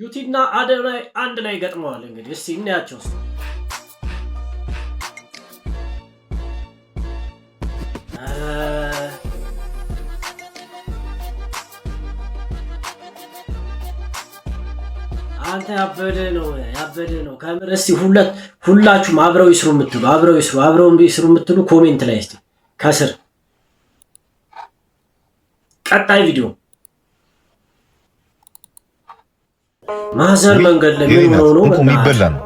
ዩቲና አደናይ አንድ ላይ ገጥመዋል። እንግዲህ እስቲ እናያቸው። አንተ ያበደ ነው ካሜራ። እስቲ ሁላችሁም አብረው ይስሩ የምትሉ ኮሜንት ላይ እስቲ ከስር ቀጣይ ቪዲዮ ማዘር መንገድ ላይ ምን ሆኖ ነው?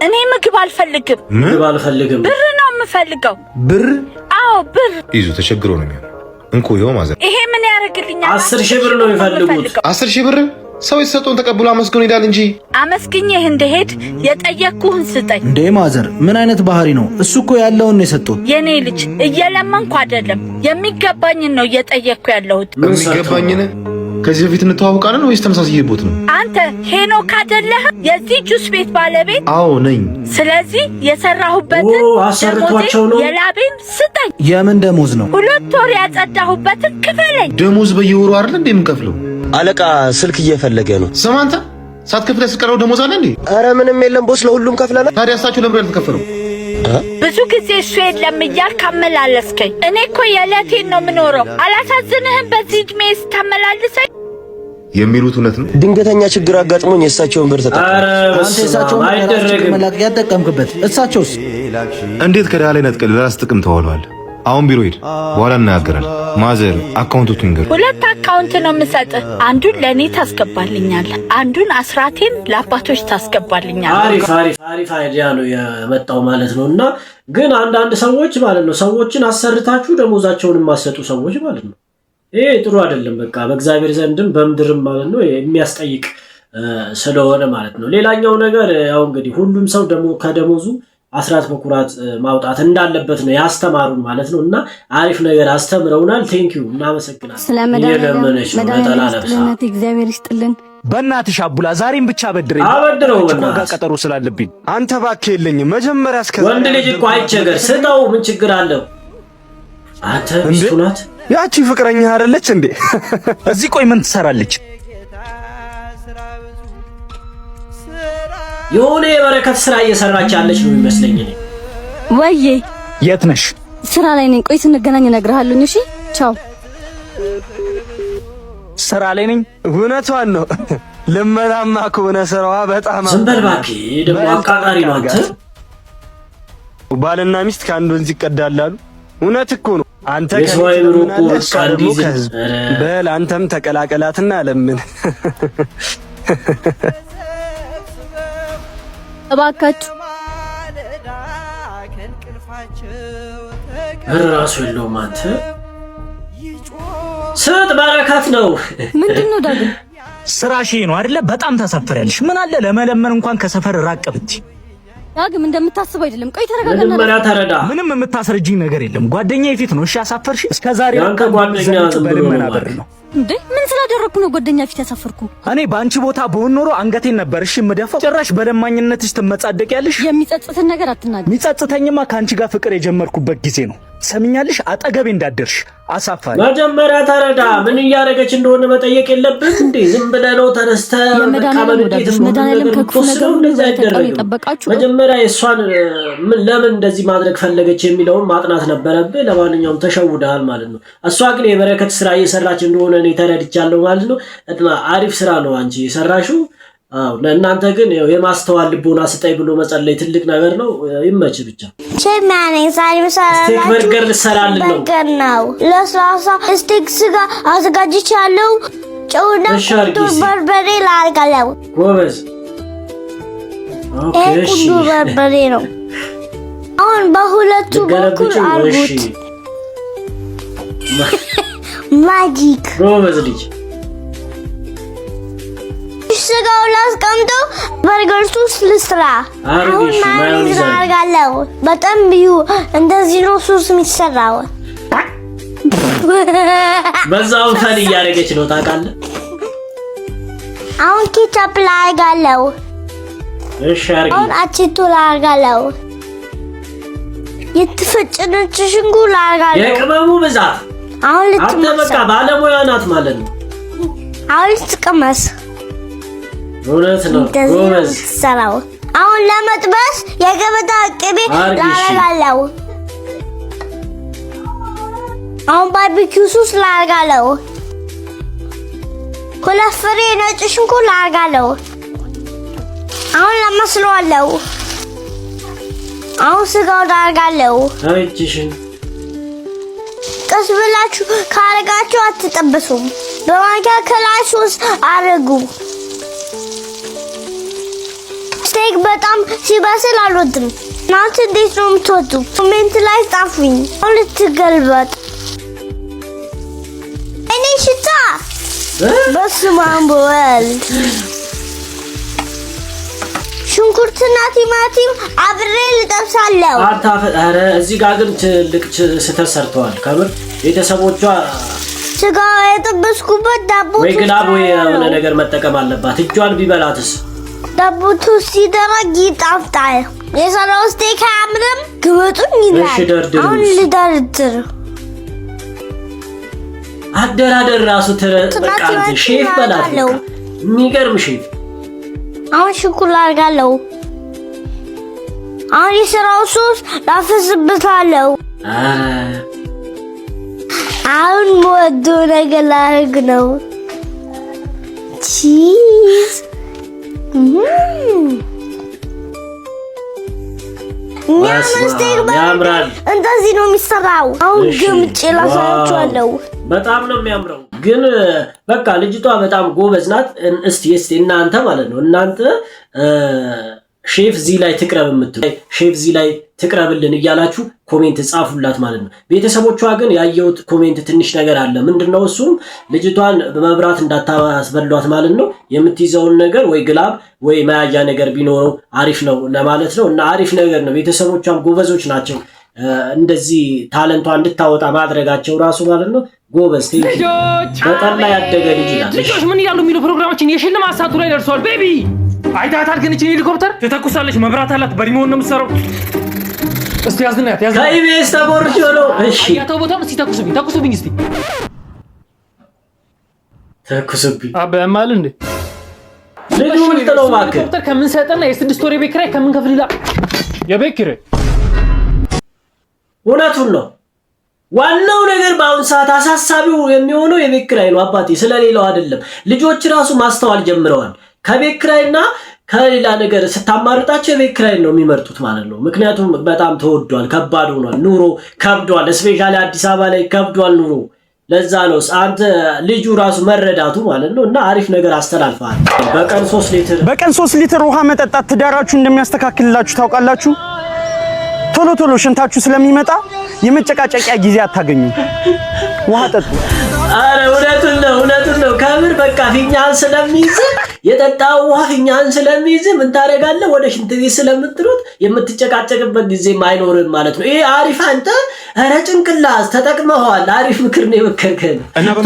እኔ ምግብ አልፈልግም። ብር ነው የምፈልገው። ብር? አዎ ብር። ይዙ ተቸግሮ ነው የሚሆነው። እንኮ ይኸው ማዘር። ይሄ ምን ያደርግልኛል? 10,000 ብር ነው የሚፈልጉት። 10,000 ብር? ሰው የተሰጠውን ተቀብሎ አመስግኖ ይላል እንጂ። አመስግኜህ እንደሄድ የጠየቅኩህን ስጠኝ። እንዴ ማዘር ምን አይነት ባህሪ ነው? እሱ እኮ ያለውን ነው የሰጠው። የኔ ልጅ እየለመንኩ አይደለም፣ የሚገባኝን ነው እየጠየቅኩ ያለሁት። የሚገባኝን? ከዚህ በፊት እንተዋውቃለን ወይስ ተመሳሳይቦት ነው? አንተ ሄኖክ አይደለህ የዚህ ጁስ ቤት ባለቤት? አዎ ነኝ። ስለዚህ የሰራሁበትን የላቤን ስጠኝ። የምን ደሞዝ ነው? 2 ወር ያጸዳሁበትን ክፈለኝ። ደሞዝ በየወሩ አይደል እንዴ የምንከፍለው? አለቃ ስልክ እየፈለገ ነው። ስማ አንተ ሳትከፍል ያስቀረው ደሞዝ አለ እንዴ? አረ ምንም የለም ቦስ፣ ለሁሉም ከፍለናል። ታዲያ እሳቸው ለምን ያልተከፈለው? ብዙ ጊዜ እሱ የለም እያልክ አመላለስከኝ። እኔ እኮ የዕለቴን ነው የምኖረው። አላሳዝንህም? በዚህ ዕድሜ ስታመላልሰኝ የሚሉት እውነት ነው። ድንገተኛ ችግር አጋጥሞኝ የእሳቸውን ብር ተጠቀምኩ። አንተ እሳቸውን መላክ ያጠቀምክበት፣ እሳቸውስ እንዴት ከዳ ላይ ነጥቀል ለራስ ጥቅም ተዋሏል? አሁን ቢሮ ሂድ፣ በኋላ እናያገራለን። ማዘር አካውንቱን ንገር። 2 አካውንት ነው የምሰጥህ። አንዱን ለኔ ታስገባልኛለህ፣ አንዱን አስራቴን ለአባቶች ታስገባልኛለህ። አሪፍ አይዲያ ነው የመጣው ማለት ነው። እና ግን አንዳንድ ሰዎች ማለት ነው ሰዎችን አሰርታችሁ ደሞዛቸውን የማሰጡ ሰዎች ማለት ነው። ይሄ ጥሩ አይደለም። በቃ በእግዚአብሔር ዘንድም በምድርም ማለት ነው የሚያስጠይቅ ስለሆነ ማለት ነው። ሌላኛው ነገር ያው እንግዲህ ሁሉም ሰው ደግሞ ከደሞዙ አስራት በኩራት ማውጣት እንዳለበት ነው ያስተማሩን ማለት ነው። እና አሪፍ ነገር አስተምረውናል። ቴንኪዩ፣ እናመሰግናለን። ስለመዳነች እግዚአብሔር ይስጥልን። በእናትሽ አቡላ ዛሬም ብቻ አበድረኝ። አበድረው ጋር ቀጠሮ ስላለብኝ። አንተ እባክህ የለኝም። መጀመሪያ እስከ ወንድ ልጅ እኮ አይቸገር፣ ስጠው፣ ምን ችግር አለው? አንተ ሚስቱ ናት ያቺ ፍቅረኛ አይደለች እንዴ? እዚህ ቆይ ምን ትሰራለች? የሆነ የበረከት ስራ እየሰራች ያለች ነው የሚመስለኝ። እኔ ወይዬ የት ነሽ? ስራ ላይ ነኝ። ቆይ ስንገናኝ እነግርሃለሁ። እሺ ቻው። ስራ ላይ ነኝ። እውነቷን ነው። ልመናማ ከሆነ ስራዋ በጣም ዝም በል እባክህ። ደግሞ አቃጣሪ ነው አንተ። ባልና ሚስት ከአንድ ወንዝ ይቀዳላሉ። እውነት እኮ ነው። አንተ በል አንተም ተቀላቀላትና ለምን እባካችሁ ራሱ የለውም። አንተ ስጥ በረከት ነው። ምንድነው ዳግም? ስራሽ ነው አይደለ? በጣም ታሳፍሪያለሽ። ምን አለ ለመለመን እንኳን ከሰፈር ራቅ ብትይ። ዳግም እንደምታስበው አይደለም። ቆይ ተረጋጋ። ተረዳ። ምንም የምታስረጂኝ ነገር የለም። ጓደኛዬ ፊት ነው እሺ ያሳፈርሽ። እስከዛሬ አንተ ጓደኛ በልመና በር ነው እንዴ? ምን ስላደረኩ ነው ጓደኛ ፊት ያሳፈርኩ? እኔ በአንቺ ቦታ በሆን ኖሮ አንገቴን ነበር እሺ የምደፋው። ጭራሽ በለማኝነትሽ ትመጻደቂያለሽ። የሚጸጽትን ነገር አትናገር። የሚጸጽተኝማ ከአንቺ ጋር ፍቅር የጀመርኩበት ጊዜ ነው። ሰምኛለሽ? አጠገቤ እንዳደርሽ አሳፋሪ። መጀመሪያ ተረዳ። ምን እያደረገች እንደሆነ መጠየቅ የለብን እንዴ? ዝም ብለህ ነው ተነስተህ መድኃኒዓለም ከክፉ ነገር ሁሉ ይጠብቃችሁ። መጀመሪያ የእሷን ለምን እንደዚህ ማድረግ ፈለገች የሚለውን ማጥናት ነበረብህ። ለማንኛውም ተሸውደሃል ማለት ነው። እሷ ግን የበረከት ስራ እየሰራች እንደሆነ እኔ ተረድቻለሁ ማለት ነው። እና አሪፍ ስራ ነው አንቺ የሰራሽው። ለእናንተ ግን የማስተዋል ልቦና ስጠኝ ብሎ መጸለይ ትልቅ ነገር ነው። ይመች ብቻ። ቸማኔን ሳይመሰላችሁ በርገር ልሰራልን ነው። በርገር ነው። ለስላሳ ስቴክ ስጋ አዘጋጅቻለሁ። ጨውና በርበሬ ላርጋለሁ። ጎበዝ። ኦኬ እሺ፣ ቁንዶ በርበሬ ነው። አሁን በሁለቱ በኩል አርጉት። ማጂክ። ጎበዝ ልጅ። ስጋው ላስቀምጠው፣ በርገር ሶስ ልስራ። አሁን ማዮኔዝ አርጋለሁ። በጣም ቢዩ እንደዚህ ነው ሶስ የሚሰራው። በዛው ፈን እያደረገች ነው ታውቃለህ። አሁን ኬቻፕ ላርጋለሁ። እሺ አርጊ። አሁን አቺቶ ላርጋለሁ። የተፈጨ ነጭ ሽንኩርት ላርጋለሁ። የቅመሙ ብዛት አሁን አንተ በቃ ባለሙያ ናት ማለት ነው። አሁን ልትቀመስ እውነት ነው ጎበዝ። ሰራው አሁን ለመጥበስ የገበታ ቅቤ ላረጋለው። አሁን ባርቢኪው ሶስ ላረጋለው። ሁለት ፍሬ ነጭ ሽንኩርት ላረጋለው። አሁን ለማስለዋለው። አሁን ስጋው ላረጋለው። አይቺሽን ቀስ ብላችሁ ካረጋችሁ አትጠበሱም። በማንኪያ ከላይ ሶስ አድርጉ። ስቴክ በጣም ሲበስል አልወድም። እናንተ እንዴት ነው የምትወዱት? ኮሜንት ላይ ጻፉኝ። አሁን ልትገልበጥ እኔ ሽታ በስመ አብ ወወልድ። ሽንኩርትና ቲማቲም አብሬ ልጠብሳለሁ። ኧረ እዚህ ጋር ግን ትልቅ ስህተት ሰርተዋል ከምር ቤተሰቦቿ። ስጋ የጠበስኩበት ዳቦ ወይ ግላብ ወይ የሆነ ነገር መጠቀም አለባት። እጇን ቢበላትስ? ዳቦ ሲደረግ ይጣፍጣል። የሰራው ስቴክ አያምርም? ግበጡኝ ይላል። እሺ ደርድር። አሁን ልደርድር። አደራደር ራሱ በቃ ሼፍ በላት። የሚገርም ሼፍ። አሁን ሽኩል አድርጋለሁ። አሁን የሰራው ሶስ ላፈስበታለሁ። አሁን ወዶ ነገር ላደርግ ነው። ቺዝ ያምራል። እንደዚህ ነው የሚሰራው። አሁን ግምጬ ላሳያችኋለሁ። በጣም ነው የሚያምረው። ግን በቃ ልጅቷ በጣም ጎበዝ ናት። እስቲ እናንተ ማለት ነው እናንተ ሼፍ ዚህ ላይ ትቅረብ የምትሉ ሼፍ ዚህ ላይ ትቅረብልን እያላችሁ ኮሜንት ጻፉላት ማለት ነው። ቤተሰቦቿ ግን ያየሁት ኮሜንት ትንሽ ነገር አለ። ምንድነው እሱም ልጅቷን በመብራት እንዳታስበሏት ማለት ነው። የምትይዘውን ነገር ወይ ግላብ ወይ መያዣ ነገር ቢኖረው አሪፍ ነው ለማለት ነው። እና አሪፍ ነገር ነው። ቤተሰቦቿም ጎበዞች ናቸው። እንደዚህ ታለንቷ እንድታወጣ ማድረጋቸው ራሱ ማለት ነው። ጎበዝ በጠላ ያደገ ልጅ ናት። ልጆች ምን እያሉ የሚሉ ፕሮግራማችን የሽልማት ሰዓቱ ላይ ደርሷል። ቤቢ አይታታል። ግን እቺ ሄሊኮፕተር ትተኩሳለች፣ መብራት አላት፣ በሪሞት ነው የምትሰራው። እስቲ ያዝናት ከኢቢኤስ ተቦርጆ ነው። እሺ ያተው ቦታው እስቲ ተኩሱብኝ እስቲ ተኩሱብኝ አበማል እንዴ ልጁ ምንድን ነው እባክህ? ሄሊኮፕተር ከምን ሰጠና የ6 ወር የቤት ኪራይ ከምን ከፍልላ የቤት ኪራይ። እውነቱን ነው። ዋናው ነገር በአሁን ሰዓት አሳሳቢው የሚሆነው የቤት ኪራይ ነው አባቴ፣ ስለሌላው አይደለም። ልጆች ራሱ ማስተዋል ጀምረዋል። ከቤት ኪራይና ከሌላ ነገር ስታማርጣቸው የቤት ኪራይ ነው የሚመርጡት ማለት ነው። ምክንያቱም በጣም ተወዷል፣ ከባድ ሆኗል፣ ኑሮ ከብዷል። ስፔሻሊ አዲስ አበባ ላይ ከብዷል ኑሮ። ለዛ ነው አንተ ልጁ ራሱ መረዳቱ ማለት ነው። እና አሪፍ ነገር አስተላልፈሃል። በቀን 3 ሊትር ውሃ መጠጣት ትዳራችሁ እንደሚያስተካክልላችሁ ታውቃላችሁ። ቶሎ ቶሎ ሽንታችሁ ስለሚመጣ የመጨቃጨቂያ ጊዜ አታገኙ። ውሃ ጠጡ። አረ እውነቱን ነው ከምር በቃ ፊኛን ስለሚይዝ የጠጣው ውሃ ፊኛን ስለሚይዝ ምን ታደርጋለህ? ወደ ሽንት ቤት ስለምትሮጥ የምትጨቃጨቅበት ጊዜም አይኖርም ማለት ነው። ይሄ አሪፍ አንተ ኧረ ጭንቅላት ተጠቅመዋል። አሪፍ ምክር ነው የመከርከን።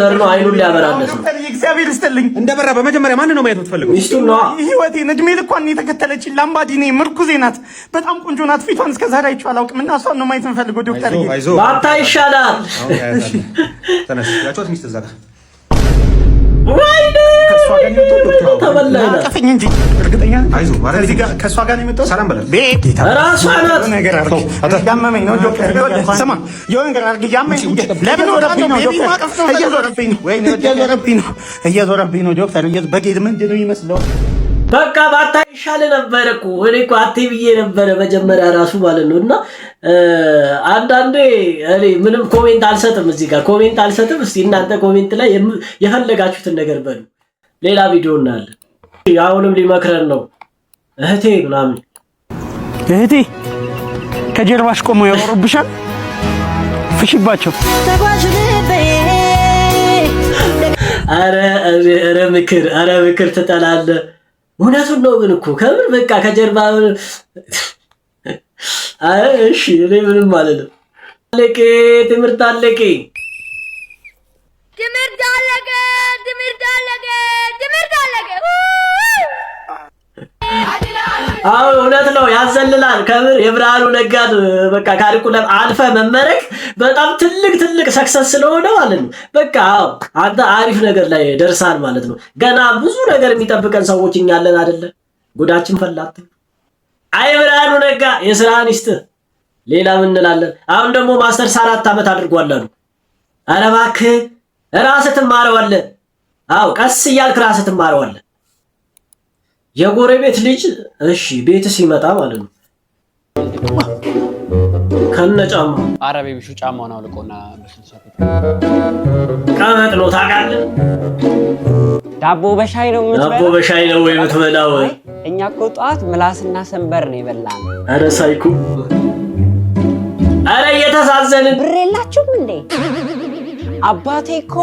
ተርኖ አይኑን ሊያበራለት ነው። እግዚአብሔር ይስጥልኝ። እንደበራ በመጀመሪያ ማን ነው ማየት የምትፈልገው? ሚስቱን ነው። ህይወቴን እድሜ ልኳን የተከተለችኝ ላምባዲኔ ምርኩዜ ናት። በጣም ቆንጆ ናት። ፊቷን እስከዛሬ አይቼው አላውቅም እና እሷን ነው ማየት የምፈልገው ዶክተር። ባታ ይሻላል። ተነስ ያጫውት ሚስት እዛ ጋር ወይኔ ከሷ ጋር ነው ዶክተር ተበላይና አጠፈኝ እንጂ እርግጠኛ አይዞህ ማለት እዚህ ጋር ከሷ ጋር ነው የመጣው። ሰላም በላት። ራሷ ናት። ነገር አርገው ያመመኝ ነው ዶክተር። ስማ የሆነ ነገር አርገው ያመመኝ ለምን ወረብኝ ነው ዶክተር። እየዞረብኝ ነው ዶክተር። በጌድ ምንድን ነው ይመስለው? በቃ ባታ ይሻል ነበር እኮ እኔ እኮ አቴ ብዬ ነበረ መጀመሪያ ራሱ ማለት ነው። እና አንዳንዴ እኔ ምንም ኮሜንት አልሰጥም፣ እዚህ ጋር ኮሜንት አልሰጥም። እስቲ እናንተ ኮሜንት ላይ የፈለጋችሁትን ነገር በሉ። ሌላ ቪዲዮ እናያለን። አሁንም ሊመክረን ነው እህቴ ምናምን። እህቴ ከጀርባሽ ቆሞ ያወሩብሻል። ፍሽባቸው። አረ ምክር ትጠላለህ። እውነቱን ነው ግን እኮ ከምር በቃ ከጀርባ እሺ እኔ ምንም ማለት ነው። አለቄ ትምህርት አለቄ ትምህርት አለቀ አዎ እውነት ነው፣ ያዘልላል። ከምር የብርሃኑ ነጋን በቃ ካሪኩለም አልፈ መመረቅ በጣም ትልቅ ሰክሰስ ስለሆነ ማለት ነው። በቃ አዎ አንተ አሪፍ ነገር ላይ ደርሳል ማለት ነው። ገና ብዙ ነገር የሚጠብቀን ሰዎች እኛ አለን አይደለ? ጉዳችን ፈላት። አይ ብርሃኑ ነጋ የስራህን ይስጥህ። ሌላ ምን እንላለን? አሁን ደግሞ ማስተርስ 4 ዓመት አድርጓል አሉ። ኧረ እባክህ ራስህ ትማረዋለህ። አዎ ቀስ እያልክ ራስህ ትማረዋለህ። የጎረቤት ልጅ እሺ ቤት ሲመጣ ማለት ነው ከነጫማ ኧረ ቤቢሹ ጫማውን አውልቆና በስልሳት ቀመጥ ነው ታውቃለህ። ዳቦ በሻይ ነው የምትበላው? እኛ እኮ ጠዋት ምላስና ሰንበር ነው የበላን። ኧረ ሳይኩ ኧረ እየተሳዘንን ብር የላችሁም እንዴ? አባቴ እኮ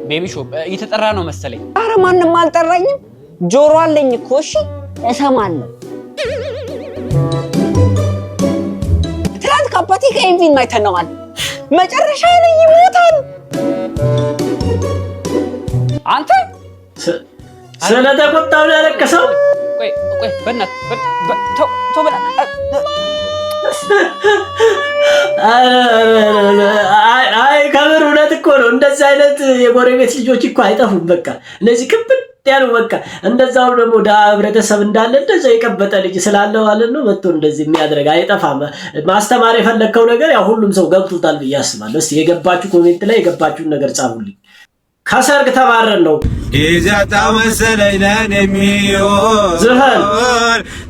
ቤቢሹ እየተጠራ ነው መሰለኝ። ኧረ ማንም አልጠራኝም። ጆሮ አለኝ እኮ እሺ እሰማለሁ። ትናንት ከአባቴ ከኢንቪን ማይተነዋል መጨረሻ ላይ ይሞታል። አንተ ስለተቆጣው ነው ያለቀሰው። ቆይ በእናትህ አይ ከምር እውነት እኮ ነው። እንደዚህ አይነት የጎረቤት ልጆች እኮ አይጠፉም። በቃ እነዚህ ክብት ያሉ በቃ እንደዛው ደግሞ ዳ ህብረተሰብ እንዳለ እንደዛ የቀበጠ ልጅ ስላለ ማለት ነው መጥቶ እንደዚህ የሚያደርግ አይጠፋም። ማስተማር የፈለግከው ነገር ያው ሁሉም ሰው ገብቶታል ብዬ አስባለሁ። እስቲ የገባችሁ ኮሜንት ላይ የገባችሁን ነገር ጻፉልኝ። ከሰርግ ተባረን ነው ይዛታ መሰለኝ ነን የሚሆን ዝህል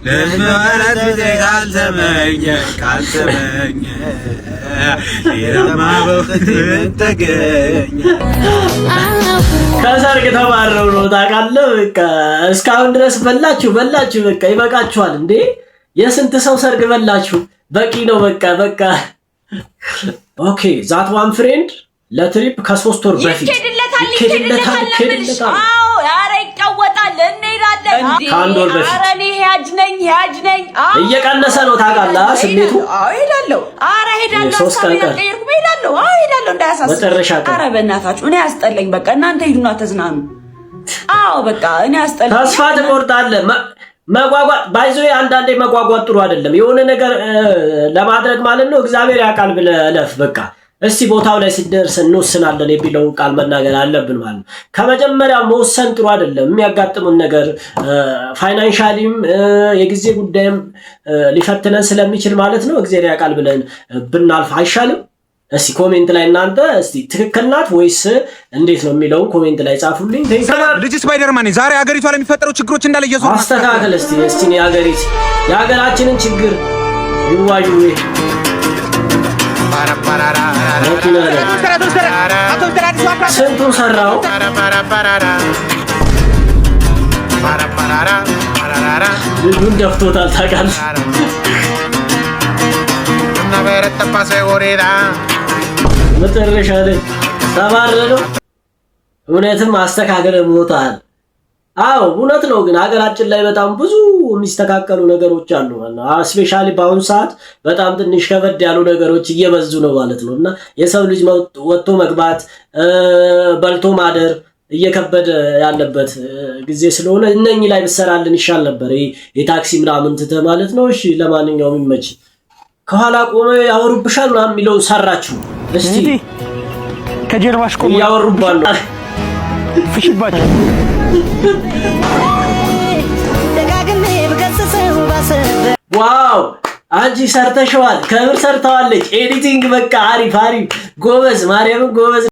ለመረት ካልተመኘ የማበፍትን ተገኘ ከሰርግ ተባረው ነው ታውቃለህ። በቃ እስካሁን ድረስ በላችሁ በቃ ይበቃችኋል እንዴ! የስንት ሰው ሰርግ በላችሁ? በቂ ነው በቃ ኦኬ ዛት ዋን ፍሬንድ ለትሪፕ ከ3 ወር በፊት ይኬድለታል። አዎ ኧረ ይቀወጣል። እንሄዳለን ከአንድ ወር በፊት ኧረ እኔ ሂያጅ ነኝ እየቀነሰ ነው ታውቃለህ ስሜቱ። አዎ ሄዳለሁ። ኧረ ሄዳለሁ። ሄዳለሁ እንዳያሳስብ መጨረሻ ቀን። ኧረ በእናታችሁ እኔ ያስጠለኝ። በቃ እናንተ ሂዱና ተዝናኑ። አዎ በቃ እኔ ያስጠለኝ። ተስፋ ትቆርጣለህ። መጓጓት ባይዞ አንዳንዴ መጓጓት ጥሩ አይደለም። የሆነ ነገር ለማድረግ ማለት ነው እግዚአብሔር ያውቃል ብለህ እለፍ በቃ። እስቲ ቦታው ላይ ሲደርስ እንወስናለን የሚለው ቃል መናገር አለብን ማለት ነው። ከመጀመሪያ መወሰን ጥሩ አይደለም። የሚያጋጥሙን ነገር ፋይናንሻሊም የጊዜ ጉዳይም ሊፈትነን ስለሚችል ማለት ነው እግዚአብሔር ያውቃል ብለን ብናልፍ አይሻልም? እስቲ ኮሜንት ላይ እናንተ እስቲ ትክክል ናት ወይስ እንዴት ነው የሚለውን ኮሜንት ላይ ጻፉልኝ። ልጅ ስፓይደርማን ዛሬ ሀገሪቷ ላይ የሚፈጠሩ ችግሮች እንዳለ እየዞሩ አስተካክል እስቲ የሀገራችንን ችግር ይዋዩ ስንቱን ሰራው ልጁን ደፍቶታል ታውቃለህ። መጨረሻ ላይ ተባረረው። እውነትም አስተካክለ ሞታል። አዎ እውነት ነው። ግን ሀገራችን ላይ በጣም ብዙ የሚስተካከሉ ነገሮች አሉ ማለት ነው። ስፔሻሊ በአሁኑ ሰዓት በጣም ትንሽ ከበድ ያሉ ነገሮች እየበዙ ነው ማለት ነው። እና የሰው ልጅ ወጥቶ መግባት በልቶ ማደር እየከበደ ያለበት ጊዜ ስለሆነ እነኚህ ላይ ብሰራልን ይሻል ነበር። የታክሲ ምናምን ትተህ ማለት ነው። እሺ ለማንኛውም ይመች። ከኋላ ቆመ ያወሩብሻል ምናምን የሚለው ሰራችሁ። እስቲ ከጀርባሽ ቆመ ያወሩባሉ ፍሽባችሁ ዋው አንቺ ሰርተሽዋል። ከምር ሰርተዋለች። ኤዲቲንግ በቃ አሪፍ ጎበዝ፣ ማርያምን ጎበዝ።